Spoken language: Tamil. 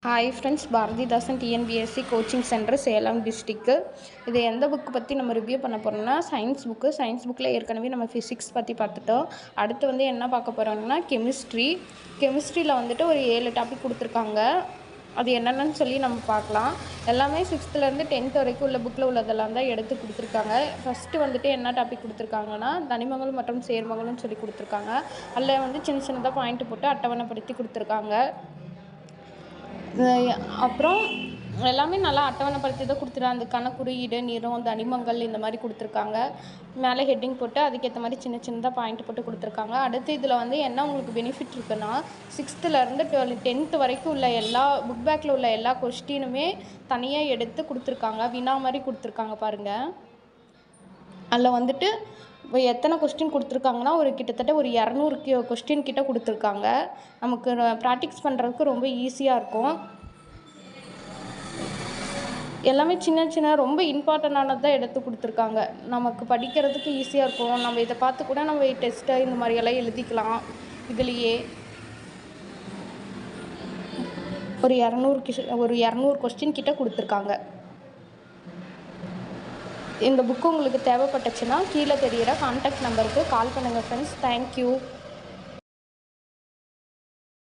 Hi friends, Bharathidasan TNPSC coaching centre Salem district. இது எந்த புக்கு பற்றி நம்ம ரிவ்யூ பண்ண போகிறோம்னா சயின்ஸ் புக்கு. சயின்ஸ் புக்கில் ஏற்கனவே நம்ம ஃபிசிக்ஸ் பற்றி பார்த்துட்டோம். அடுத்து என்ன பார்க்க போகிறோம்னா கெமிஸ்ட்ரியில் ஒரு 7 டாபிக் கொடுத்துருக்காங்க. அது என்னென்னு சொல்லி நம்ம பார்க்கலாம். எல்லாமே 6th-லேருந்து 10th வரைக்கும் உள்ள புக்கில் உள்ளதெல்லாம் தான் எடுத்து கொடுத்துருக்காங்க. ஃபஸ்ட்டு என்ன டாபிக் கொடுத்துருக்காங்கன்னா தனிமங்கள் மற்றும் சேர்மங்கள்னு சொல்லி கொடுத்துருக்காங்க. அதில் சின்ன சின்னதாக பாயிண்ட் போட்டு அட்டவணைப்படுத்தி கொடுத்துருக்காங்க. அப்புறம் எல்லாமே நல்லா அட்டவணைப்படுத்தி தான் கொடுத்துருக்காங்க. அதுக்கான குறியீடு, நிறம், தனிமங்கள் இந்த மாதிரி கொடுத்துருக்காங்க. மேலே ஹெட்டிங் போட்டு அதுக்கேற்ற மாதிரி சின்ன சின்னதாக பாயிண்ட் போட்டு கொடுத்துருக்காங்க. அடுத்து இதில் என்ன உங்களுக்கு பெனிஃபிட் இருக்குன்னா 6th-லேருந்து 10th வரைக்கும் உள்ள எல்லா புக் பேக்கில் உள்ள எல்லா கொஸ்டினுமே தனியாக எடுத்து கொடுத்துருக்காங்க. வினா மாதிரி கொடுத்துருக்காங்க பாருங்கள். அதில் இப்போ எத்தனை கொஸ்டின் கொடுத்துருக்காங்கன்னா கிட்டத்தட்ட 200 கொஸ்டின் கிட்ட கொடுத்துருக்காங்க. நமக்கு ப்ராக்டிஸ் பண்ணுறதுக்கு ரொம்ப ஈஸியாக இருக்கும். எல்லாமே சின்ன ரொம்ப இம்பார்ட்டண்டானது தான் எடுத்து கொடுத்துருக்காங்க. நமக்கு படிக்கிறதுக்கு ஈஸியாக இருக்கும். நம்ம இதை பார்த்து கூட நம்ம டெஸ்ட்டை இந்த மாதிரியெல்லாம் எழுதிக்கலாம். இதுலேயே ஒரு 200 கொஸ்டின் கிட்ட கொடுத்துருக்காங்க. இந்த புக்கு உங்களுக்கு தேவைப்பட்டுச்சுன்னா கீழே தெரிகிற கான்டாக்ட் நம்பருக்கு கால் பண்ணுங்கள் ஃப்ரெண்ட்ஸ். தேங்க்யூ.